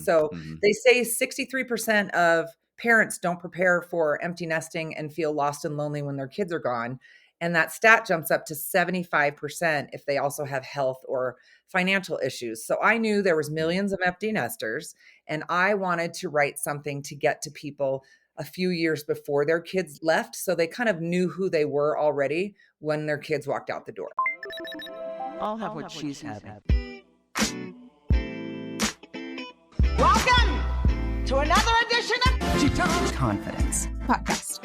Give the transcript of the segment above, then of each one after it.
So Mhm. they say 63% of parents don't prepare for empty nesting and feel lost and lonely when their kids are gone. And that stat jumps up to 75% if they also have health or financial issues. So I knew there was Mm. millions of empty nesters, and I wanted to write something to get to people a few years before their kids left, so they kind of knew who they were already when their kids walked out the door. I'll have what she's having. Welcome to another edition of She Talks Confidence Podcast.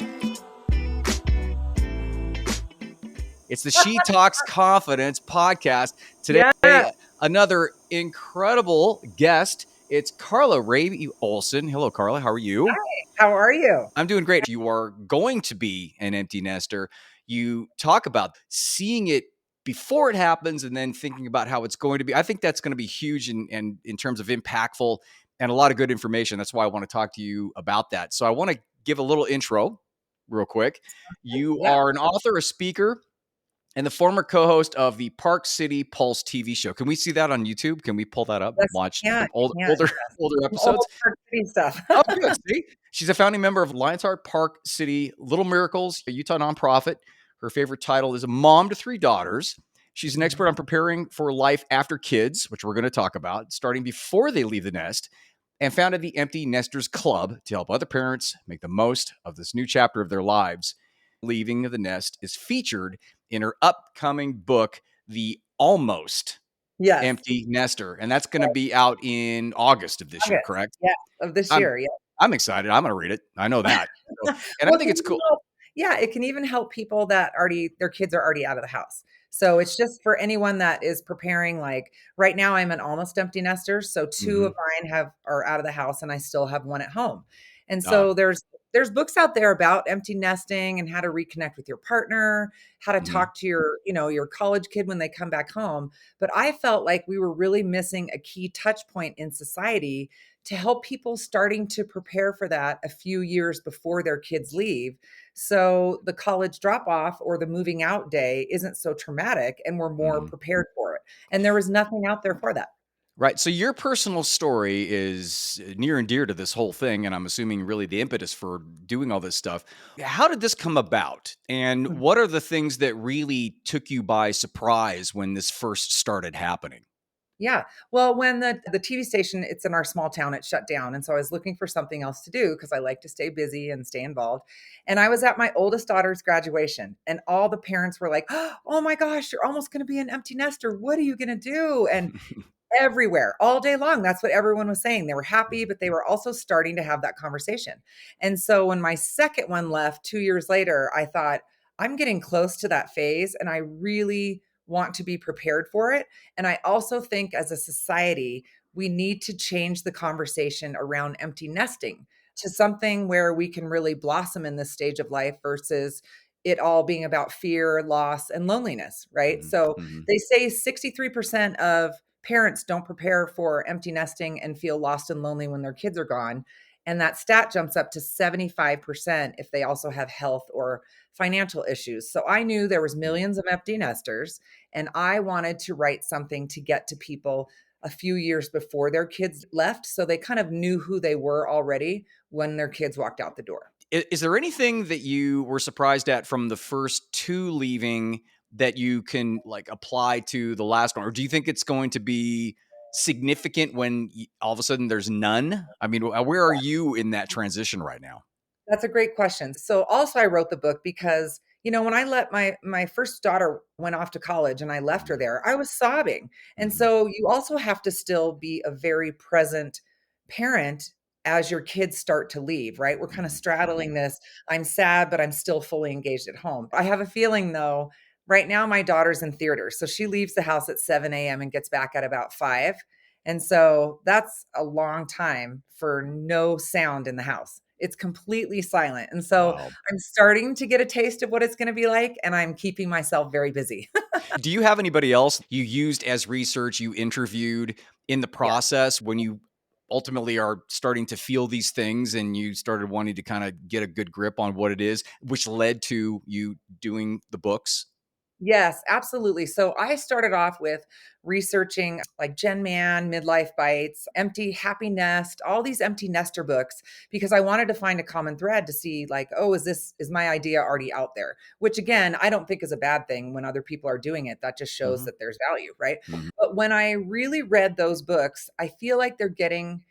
It's the She Talks Confidence podcast. Today, Yeah. another incredible guest. It's Karla Raby Olson. Hello, Karla. How are you? How are you? I'm doing great. You are going to be an empty nester. You talk about seeing it before it happens and then thinking about how it's going to be. I think that's going to be huge and in terms of impactful and a lot of good information. That's why I want to talk to you about that. So I want to give a little intro real quick. You Yeah. are an author, a speaker, and the former co-host of the Park City Pulse TV show. Can we see that on YouTube? Can we pull that up? Yes, Watch yeah, some older yeah. older Some old episodes. Park City stuff. Oh, good. See, she's a founding member of Lions Heart Park City Little Miracles, a Utah nonprofit. Her favorite title is a mom to 3 daughters. She's an expert on preparing for life after kids, which we're going to talk about, starting before they leave the nest, and founded the Empty Nesters Club to help other parents make the most of this new chapter of their lives. Leaving the Nest is featured in her upcoming book, The Almost Yes. Empty Nester, and that's going to be out in August of this year, August. correct? Yeah, of this I'm year, yeah. I'm excited. I'm going to read it. I know that. So, and I Well, think it's cool. it can even help people that their kids are already out of the house. So it's just for anyone that is preparing. Like right now, I'm an almost empty nester. So 2 of mine are out of the house, and I still have one at home. And Ah, so there's books out there about empty nesting and how to reconnect with your partner, how to mhm, talk to your college kid when they come back home. But I felt like we were really missing a key touch point in society to help people starting to prepare for that a few years before their kids leave. So the college drop off or the moving out day isn't so traumatic and we're more mhm. prepared for it. And there was nothing out there for that. Right. So your personal story is near and dear to this whole thing, and I'm assuming really the impetus for doing all this stuff. How did this come about? And what are the things that really took you by surprise when this first started happening? Yeah. Well, when the TV station, it's in our small town, it shut down. And so I was looking for something else to do because I like to stay busy and stay involved. And I was at my oldest daughter's graduation, and all the parents were like, "Oh my gosh, you're almost going to be an empty nester. What are you going to do?" And everywhere, all day long, that's what everyone was saying. They were happy, but they were also starting to have that conversation. And so when my second one left 2 years later, I thought, I'm getting close to that phase, and I really want to be prepared for it. And I also think as a society, we need to change the conversation around empty nesting to something where we can really blossom in this stage of life versus it all being about fear, loss, and loneliness, right? Mhm, So mhm. they say 63% of parents don't prepare for empty nesting and feel lost and lonely when their kids are gone. And that stat jumps up to 75% if they also have health or financial issues. So I knew there was millions of empty nesters, and I wanted to write something to get to people a few years before their kids left, so they kind of knew who they were already when their kids walked out the door. Is there anything that you were surprised at from the first 2 leaving that you can, like, apply to the last one? Or do you think it's going to be significant when all of a sudden there's none? I mean, where are you in that transition right now? That's a great question. So also I wrote the book because, when I let my first daughter went off to college and I left her Mhm, there, I was sobbing. And mhm, so you also have to still be a very present parent as your kids start to leave, right? We're kind of mhm, straddling this. I'm sad, but I'm still fully engaged at home. I have a feeling though, right now my daughter's in theater. So she leaves the house at 7 a.m. and gets back at about 5. And so that's a long time for no sound in the house. It's completely silent. And so wow. I'm starting to get a taste of what it's going to be like, and I'm keeping myself very busy. Do you have anybody else you used as research, you interviewed in the Yeah. process when you ultimately are starting to feel these things and you started wanting to kinda get a good grip on what it is, which led to you doing the books? Yes, absolutely. So I started off with researching like Gen Man, Midlife Bites, Empty Happy Nest, all these empty nester books because I wanted to find a common thread to see like, oh, is my idea already out there? Which again, I don't think is a bad thing when other people are doing it. That just shows Mhm, that there's value, right? mhm, But when I really read those books, I feel like they're getting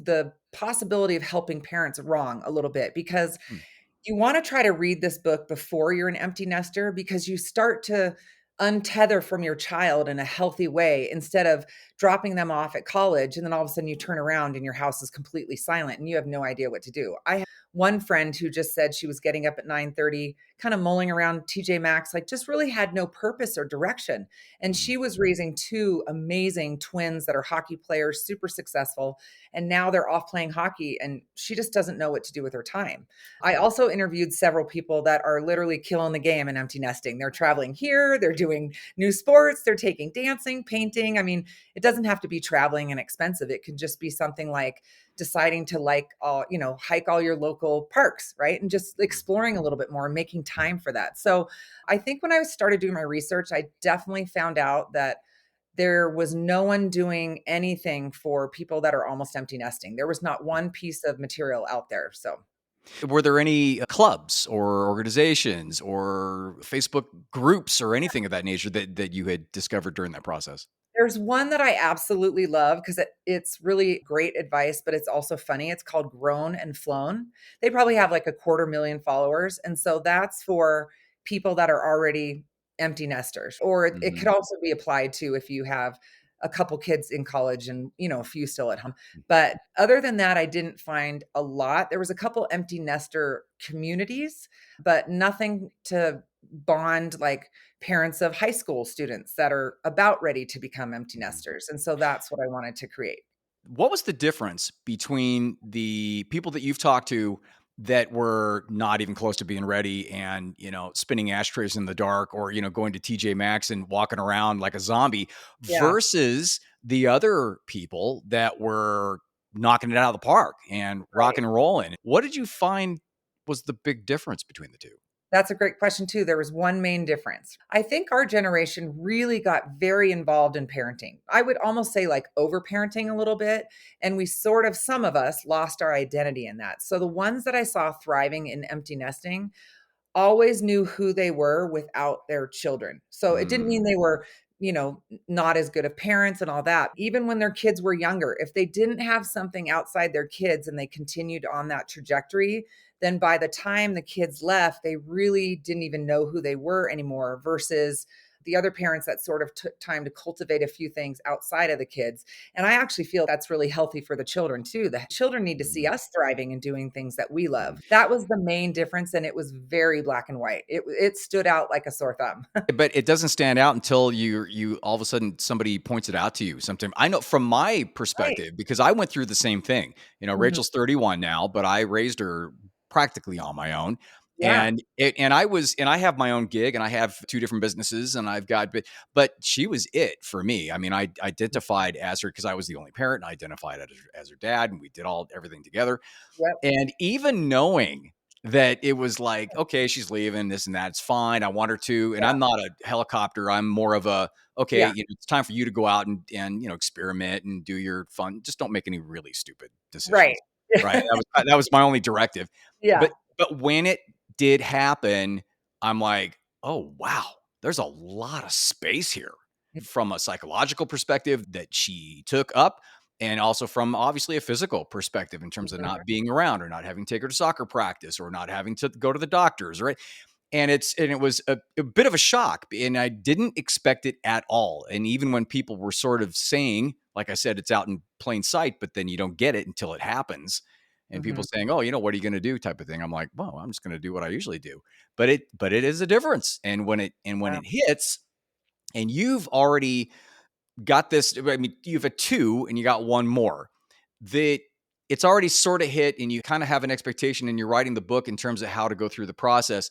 the possibility of helping parents wrong a little bit because mm, you wanna try to read this book before you're an empty nester because you start to untether from your child in a healthy way instead of dropping them off at college, and then all of a sudden you turn around and your house is completely silent and you have no idea what to do. I have one friend who just said she was getting up at 9:30, kinda mulling around TJ Maxx, like, just really had no purpose or direction, and mhm. she was raising 2 amazing twins that are hockey players, super successful, and now they're off playing hockey, and she just doesn't know what to do with her time. I also interviewed several people that are literally killing the game in empty nesting. They're traveling here, they're doing new sports, they're taking dancing, painting. I mean, it doesn't have to be traveling and expensive. It could just be something like deciding to like all, hike all your local parks, right? And just exploring a little bit more and making time for that. So I think when I started doing my research, I definitely found out that there was no one doing anything for people that are almost empty nesting. There was not one piece of material out there. So Were there any clubs or organizations or Facebook groups or anything of that nature that you had discovered during that process? there's one that I absolutely love because it's really great advice, but it's also funny. It's called Grown and Flown. They probably have like a quarter million followers. And so that's for people that are already empty nesters, or it could Mhm. also be applied to if you have a couple kids in college and a few still at home. But other than that, I didn't find a lot. There was a couple empty nester communities, but nothing to bond like parents of high school students that are about ready to become empty Mhm. nesters, and so that's what I wanted to create. What was the difference between the people that you've talked to that were not even close to being ready and, spinning ashtrays in the dark or, going to TJ Maxx and walking around like a zombie Yeah, versus the other people that were knocking it out of the park and right. rocking and rolling? What did you find was the big difference between the 2? That's a great question too. There was one main difference. I think our generation really got very involved in parenting. I would almost say like over-parenting a little bit, and we sort of some of us lost our identity in that. So the ones that I saw thriving in empty nesting always knew who they were without their children. So it didn't Mm, mean they were, not as good of parents and all that. Even when their kids were younger, if they didn't have something outside their kids and they continued on that trajectory, then by the time the kids left, they really didn't even know who they were anymore versus the other parents that sort of took time to cultivate a few things outside of the kids. And I actually feel that's really healthy for the children too. The children need to see mm, us thriving and doing things that we mm. love. That was the main difference, and it was very black and white. It stood out like a sore thumb. But it doesn't stand out until you all of a sudden somebody points it out to you sometime. I know from my Right. perspective, because I went through the same thing. Mhm. Rachel's 31 now, but I raised her practically on my own. Yeah. And I have my own gig and I have 2 different businesses and I've got but she was it for me. I mean, I identified as her because I was the only parent and I identified as her dad and we did everything together. Yep. And even knowing that it was like, okay, she's leaving, this and that, it's fine. I want her to. And Yeah. I'm not a helicopter. I'm more of a, okay, Yeah. it's time for you to go out and experiment and do your fun. Just don't make any really stupid Right. decisions. Right. That was my only directive. Yeah. But when it did happen, I'm like, oh wow, there's a lot of space here from a psychological perspective that she took up and also from obviously a physical perspective in terms of Mhm. not being around or not having to take her to soccer practice or not having to go to the doctors, right? And it was a bit of a shock, and I didn't expect it at all. And even when people were sort of saying, like I said, it's out in plain sight, but then you don't get it until it happens. And people Mhm. saying, "Oh, what are you going to do?" type of thing. I'm like, "Well, I'm just going to do what I usually do." But it is a difference. And when Yeah. it hits, and you've already got this. I mean, you have a 2 and you got one more. That it's already sort of hit and you kind of have an expectation and you're writing the book in terms of how to go through the process.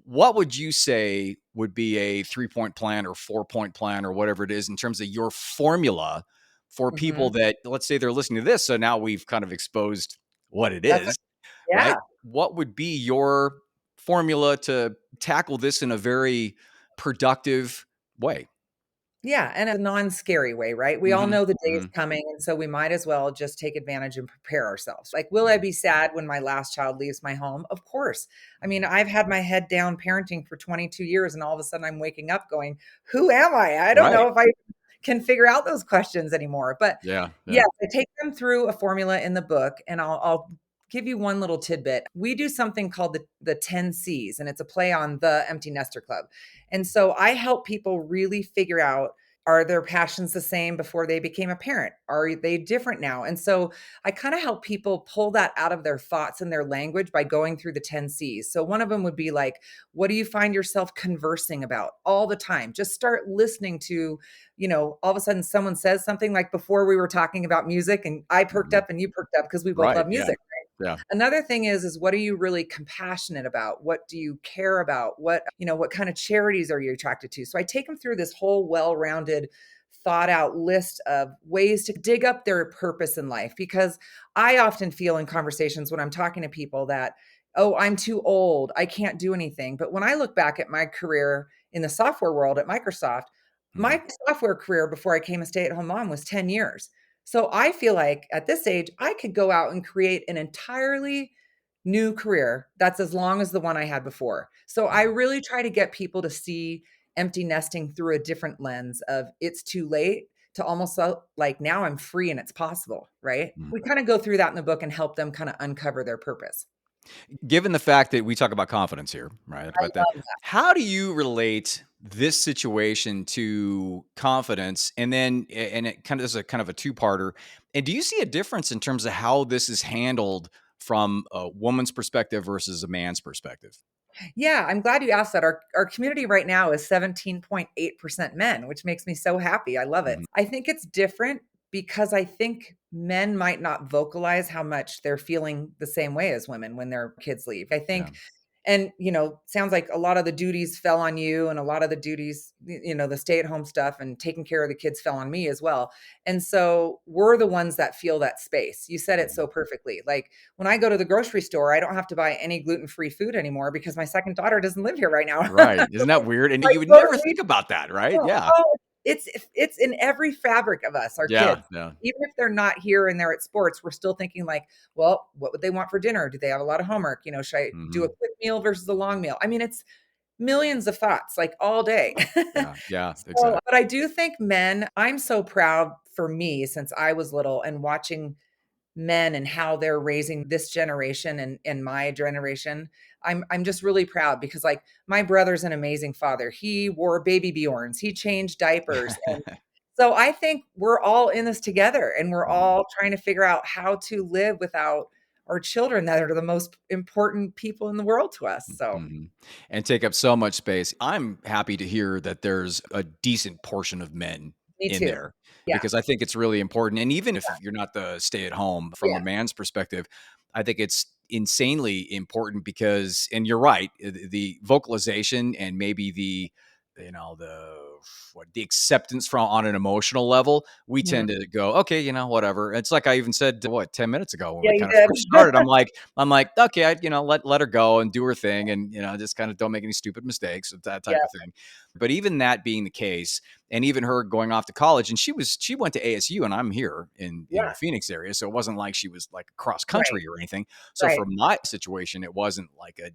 What would you say would be a 3-point plan or 4-point plan or whatever it is in terms of your formula for people Mhm. that, let's say they're listening to this, so now we've kind of exposed what it That's is, yeah. right? What would be your formula to tackle this in a very productive way. Yeah, and a non-scary way, right? We all Mhm, know the day is mhm, coming, and so we might as well just take advantage and prepare ourselves. Like, will I mhm, be sad when my last child leaves my home? Of course. I mean, I've had my head down parenting for 22 years, and all of a sudden I'm waking up going, "Who am I? I don't right. know if I can figure out those questions anymore." But Yeah, yeah. yes, I take them through a formula in the book, and I'll give you one little tidbit. We do something called the 10 C's, and it's a play on the Empty Nester Club. And so I help people really figure out, are their passions the same before they became a parent? Are they different now? And so I kind of help people pull that out of their thoughts and their language by going through the 10 C's. So one of them would be like, what do you find yourself conversing about all the time? Just start listening to, all of a sudden someone says something, like before we were talking about music and I perked Mhm. up and you perked up because we both Right, love yeah, music. yeah. Another thing is what are you really compassionate about? What do you care about? What kind of charities are you attracted to? So I take them through this whole well-rounded, thought out list of ways to dig up their purpose in life, because I often feel in conversations when I'm talking to people that, oh, I'm too old, I can't do anything. But when I look back at my career in the software world at Microsoft, Mhm, my software career before I became a stay-at-home mom was 10 years. So I feel like at this age, I could go out and create an entirely new career that's as long as the one I had before. So I mhm, really try to get people to see empty nesting through a different lens of it's too late to almost like now I'm free and it's possible, right? mhm. We kind of go through that in the book and help them kind of uncover their purpose. Given the fact that we talk about confidence here, right? I About that, love that. how do you relate this situation to confidence? And then, and it kind of is a kind of a two-parter. And do you see a difference in terms of how this is handled from a woman's perspective versus a man's perspective? Yeah, I'm glad you asked that. Our community right now is 17.8% men, which makes me so happy. I love it. Mhm. I think it's different because I think men might not vocalize how much they're feeling the same way as women when their kids leave. I Yeah. think, and sounds like a lot of the duties fell on you, and a lot of the duties, the stay-at-home stuff and taking care of the kids fell on me as well. And so we're the ones that feel that space. You said it Mhm. so perfectly. Like when I go to the grocery store, I don't have to buy any gluten-free food anymore because my second daughter doesn't live here right now. Right. Isn't that weird? And Like, you would go to never the think about that, right? oh, Yeah. oh, it's in every fabric of us, our Yeah. kids. Yeah. Even if they're not here and they're at sports, we're still thinking like, well, what would they want for dinner? Do they have a lot of homework? Should I do a Hmm. quick meal versus a long meal? I mean, it's millions of thoughts like all day. Yeah. Yeah. So, Exactly. but I do think men, I'm so proud for me since I was little and watching men and how they're raising this generation and my generation. I'm just really proud because like my brother's an amazing father. He wore baby Bjorns, he changed diapers. And so I think we're all in this together and we're Mhm. all trying to figure out how to live without our children that are the most important people in the world to us. So Mhm. And take up so much space. I'm happy to hear that there's a decent portion of men me in too. there Yeah. because I think it's really important. And even if you're not the stay at home from a Yeah. man's perspective, I think it's insanely important because, and you're right, the vocalization and maybe the acceptance from on an emotional level, we Mhm. tend to go, okay, whatever. It's like I even said, what, 10 minutes ago when Yeah, we you kind of did. first started, I'm like, okay, let her go and do her thing, and just kind of don't make any stupid mistakes, that Yeah. type of thing. But even that being the case, and even her going off to college, and she went to ASU, and I'm here in Yeah. the Phoenix area, so it wasn't like she was like cross Right. country or anything. So Right. for my situation, it wasn't like a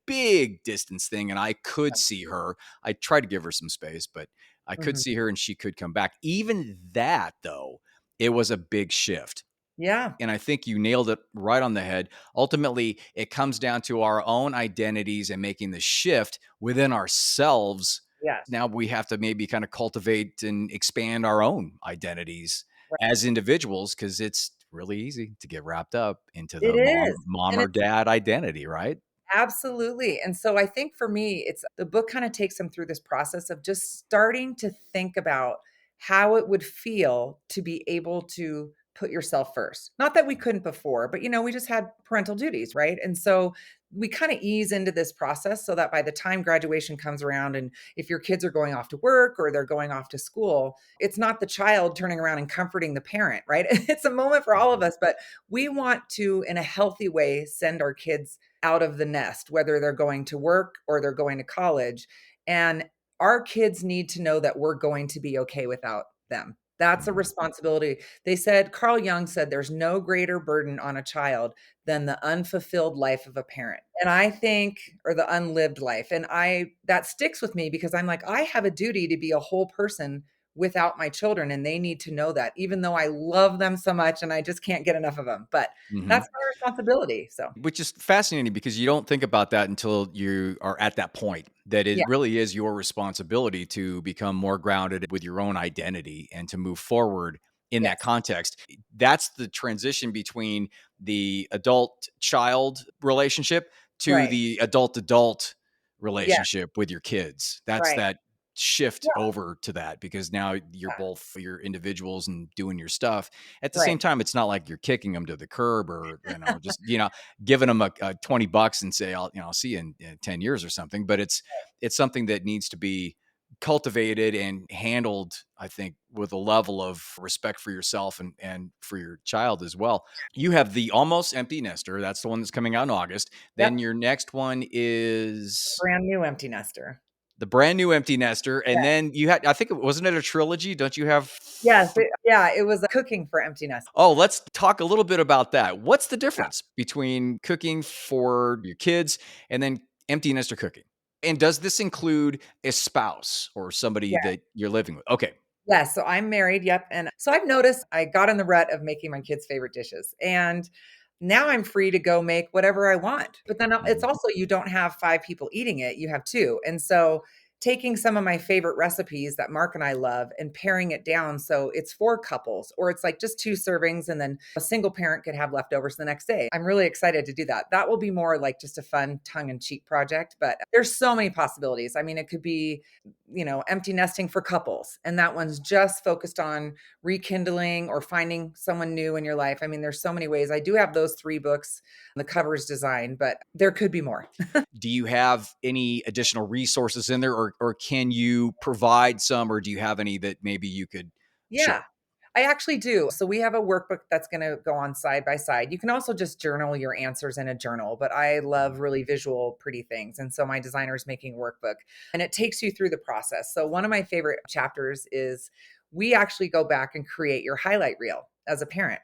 big distance thing, and I could see her. I tried to give her some space, but I could Mhm. see her, and she could come back. Even that, though, it was a big shift. Yeah. And I think you nailed it right on the head. Ultimately, it comes down to our own identities and making the shift within ourselves. Yes. Now we have to maybe kind of cultivate and expand our own identities Right. as individuals because it's really easy to get wrapped up into It the is. mom And or it's dad identity, right? absolutely. And so I think for me, it's the book kind of takes them through this process of just starting to think about how it would feel to be able to put yourself first. Not that we couldn't before, but we just had parental duties, right? And so we kind of ease into this process so that by the time graduation comes around, and if your kids are going off to work or they're going off to school, it's not the child turning around and comforting the parent, right? It's a moment for all of us, but we want to, in a healthy way, send our kids out of the nest, whether they're going to work or they're going to college. And our kids need to know that we're going to be okay without them. That's a Mhm. responsibility. They said, Carl Jung said, there's no greater burden on a child than the unfulfilled life of a parent. And I think, or the unlived life. And that sticks with me because I'm like, I have a duty to be a whole person without my children. And they need to know that, even though I love them so much and I just can't get enough of them. But Mhm. that's my responsibility. So, Which is fascinating because you don't think about that until you are at that point, that yeah, it really is your responsibility to become more grounded with your own identity and to move forward in that yes, context. That's the transition between the adult child relationship to right. the adult adult Yeah, relationship with your kids. That's right. that shift Yeah, over to that, because now you're both your individuals and doing your stuff. At the right. same time, it's not like you're kicking them to the curb, or just giving them a $20 and say, I'll see you in 10 years or something. But it's something that needs to be cultivated and handled, I think, with a level of respect for yourself and for your child as well. You have the Almost Empty Nester. That's the one that's coming out in August. Then Yep. your next one is Brand new empty nester. the Brand New Empty Nester. And Yeah. then you had, I think, wasn't it a trilogy? Don't you have Yes, it was cooking for empty nest. Oh, let's talk a little bit about that. What's the Yeah. difference between cooking for your kids and then empty nester cooking? And does this include a spouse or somebody Yeah. that you're living with? Okay. Yes, so I'm married, yep, and so I've noticed I got in the rut of making my kids' favorite dishes, and now I'm free to go make whatever I want, but then it's Mhm. also you don't have 5 people eating it, you have 2, and so taking some of my favorite recipes that Mark and I love and paring it down so it's for couples, or it's like just 2 servings and then a single parent could have leftovers the next day. I'm really excited to do that. That will be more like just a fun tongue in cheek project, but there's so many possibilities. I mean, it could be empty nesting for couples. And that one's just focused on rekindling or finding someone new in your life. I mean, there's so many ways. I do have those 3 books, the covers designed, but there could be more. Do you have any additional resources in there, or can you provide some, or do you have any that maybe you could Yeah, share? I actually do. So we have a workbook that's going to go on side by side. You can also just journal your answers in a journal, but I love really visual, pretty things. And so my designer is making a workbook and it takes you through the process. So one of my favorite chapters is we actually go back and create your highlight reel as a parent.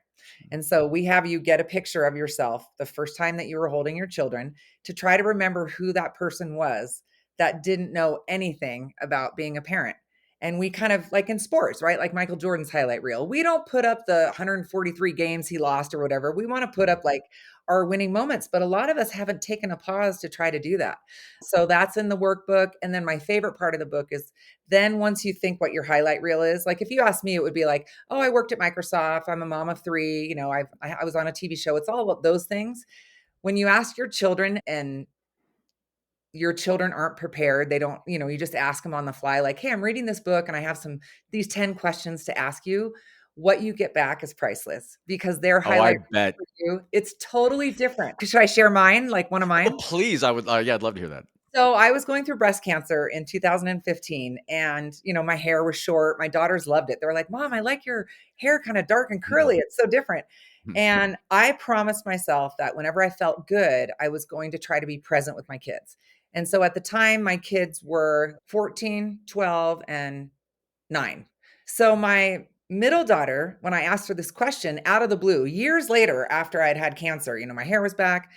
And so we have you get a picture of yourself the first time that you were holding your children to try to remember who that person was that didn't know anything about being a parent. And we kind of like in sports, right? Like Michael Jordan's highlight reel. We don't put up the 143 games he lost or whatever. We want to put up like our winning moments, but a lot of us haven't taken a pause to try to do that. So that's in the workbook. And then my favorite part of the book is then once you think what your highlight reel is, like if you ask me, it would be like, oh, I worked at Microsoft. I'm a mom of 3. I was on a TV show. It's all about those things. When you ask your children and your children aren't prepared. They don't, you just ask them on the fly, like, hey, I'm reading this book and I have these 10 questions to ask you. What you get back is priceless because their Oh, I highlight bet. for you, it's totally different. Should I share mine? Like one of Oh, mine? please. I would. Yeah, I'd love to hear that. So I was going through breast cancer in 2015 and, my hair was short. My daughters loved it. They were like, Mom, I like your hair kind of dark and curly. It's so different. And I promised myself that whenever I felt good, I was going to try to be present with my kids. And so at the time, my kids were 14, 12, and 9. So my middle daughter, when I asked her this question out of the blue, years later after I'd had cancer, my hair was back,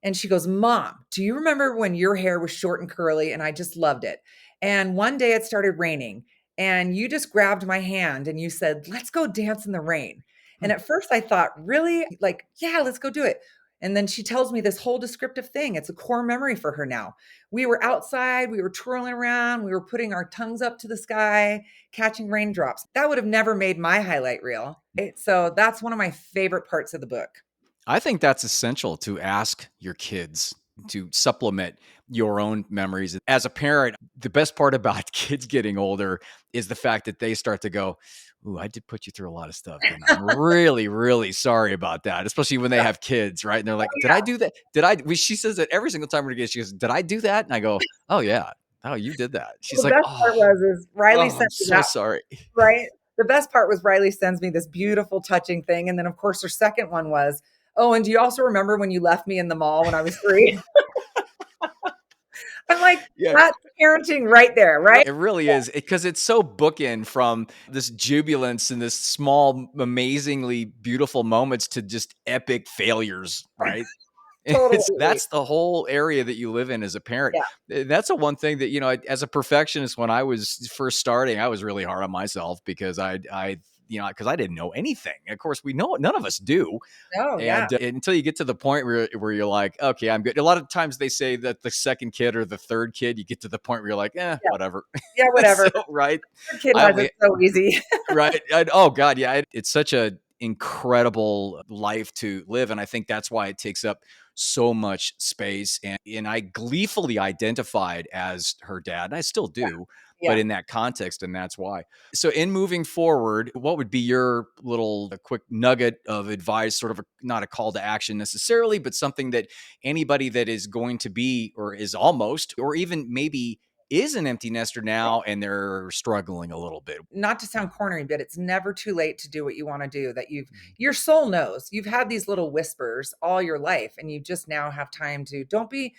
and she goes, Mom, do you remember when your hair was short and curly? And I just loved it. And one day it started raining, and you just grabbed my hand and you said, Let's go dance in the rain. And at first I thought, Really? Like, yeah, let's go do it. And then she tells me this whole descriptive thing. It's a core memory for her now. We were outside, we were twirling around, we were putting our tongues up to the sky, catching raindrops. That would have never made my highlight reel. So that's one of my favorite parts of the book. I think that's essential to ask your kids to supplement your own memories. As a parent, the best part about kids getting older is the fact that they start to go, "Ooh, I did put you through a lot of stuff, didn't I? I'm really, really sorry about that." Especially when they have kids, right? And they're like, "Did I do that? Did I?" She says that every single time we're together. She goes, "Did I do that?" And I go, "Oh yeah, oh you did that." She's The like, best part "Oh, was Riley oh, I'm sent me so that, sorry." right? The best part was Riley sends me this beautiful, touching thing. And then, of course, her second one was, oh, and do you also remember when you left me in the mall when I was 3? I'm like, Yeah. that's parenting right there, right? It really is, because it's so bookend from this jubilance and this small, amazingly beautiful moments to just epic failures, right? Totally. That's the whole area that you live in as a parent. Yeah. That's the one thing that, as a perfectionist, when I was first starting, I was really hard on myself because because I didn't know anything. Of course, we know none of us do. Oh, yeah. And until you get to the point where you're like, okay, I'm good. A lot of times they say that the second kid or the third kid, you get to the point where you're like, Yeah. whatever. Yeah, whatever. So, right. Your kid I has it only, so easy. right. Oh God. Yeah. It's such a incredible life to live. And I think that's why it takes up so much space. And I gleefully identified as her dad, and I still do, but Yeah. in that context. And that's why. So in moving forward, what would be your little quick nugget of advice, sort of not a call to action necessarily, but something that anybody that is going to be, or is almost, or even maybe is an empty nester now and they're struggling a little bit? Not to sound corny, but it's never too late to do what you want to do. That your soul knows. You've had these little whispers all your life, and you just now have time to don't be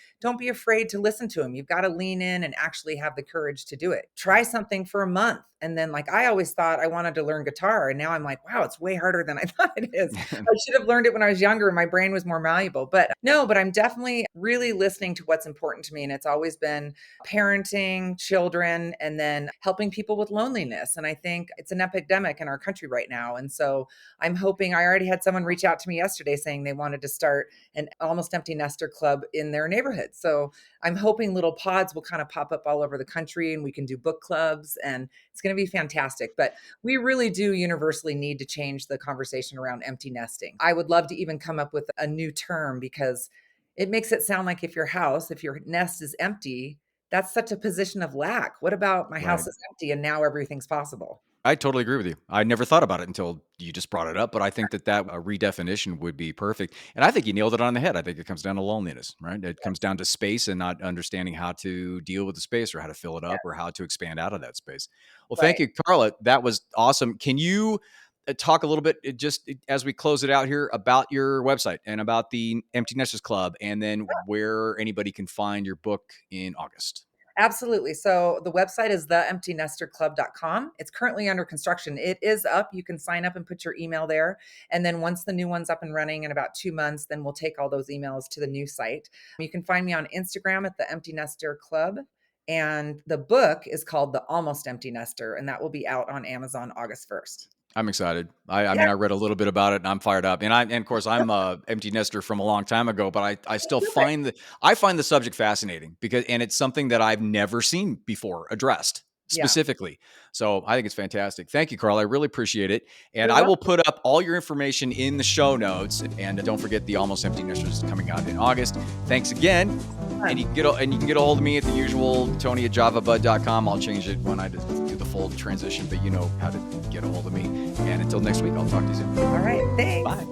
afraid to listen to them. You've got to lean in and actually have the courage to do it. Try something for a month. And then, like, I always thought I wanted to learn guitar. And now I'm like, wow, it's way harder than I thought it is. I should have learned it when I was younger and my brain was more malleable. But no, but I'm definitely really listening to what's important to me. And it's always been parenting, children, and then helping people with loneliness. And I think it's an epidemic in our country right now. And so I'm hoping, I already had someone reach out to me yesterday saying they wanted to start an almost empty nester club in their neighborhood. So I'm hoping little pods will kind of pop up all over the country and we can do book clubs, and it's going to be fantastic. But we really do universally need to change the conversation around empty nesting. I would love to even come up with a new term, because it makes it sound like if your nest is empty, that's such a position of lack. What about my Right. house is empty and now everything's possible? I totally agree with you. I never thought about it until you just brought it up, but I think that redefinition would be perfect. And I think you nailed it on the head. I think it comes down to loneliness, right? It comes down to space and not understanding how to deal with the space, or how to fill it Yeah, up, or how to expand out of that space. Well, thank right. you, Karla. That was awesome. Can you talk a little bit, as we close it out here, about your website and about the Empty Nesters Club, and then where anybody can find your book in August? Absolutely. So the website is theemptynesterclub.com. It's currently under construction. It is up. You can sign up and put your email there. And then once the new one's up and running in about 2 months, then we'll take all those emails to the new site. You can find me on Instagram at the Empty Nester Club. And the book is called The Almost Empty Nester, and that will be out on Amazon August 1st. I'm excited. I Yeah. mean, I read a little bit about it and I'm fired up. And of course I'm a empty nester from a long time ago, but I still find the subject fascinating, and it's something that I've never seen before addressed Yeah. specifically. So I think it's fantastic. Thank you, Carl. I really appreciate it. And You're I will welcome. put up all your information in the show notes. And don't forget, the Almost Empty Nesters is coming out in August. Thanks again. And you can get a hold of me at the usual Tony@javabud.com. I'll change it when I do the full transition, but you know how to get a hold of me. And until next week, I'll talk to you soon. All right. Thanks. Bye.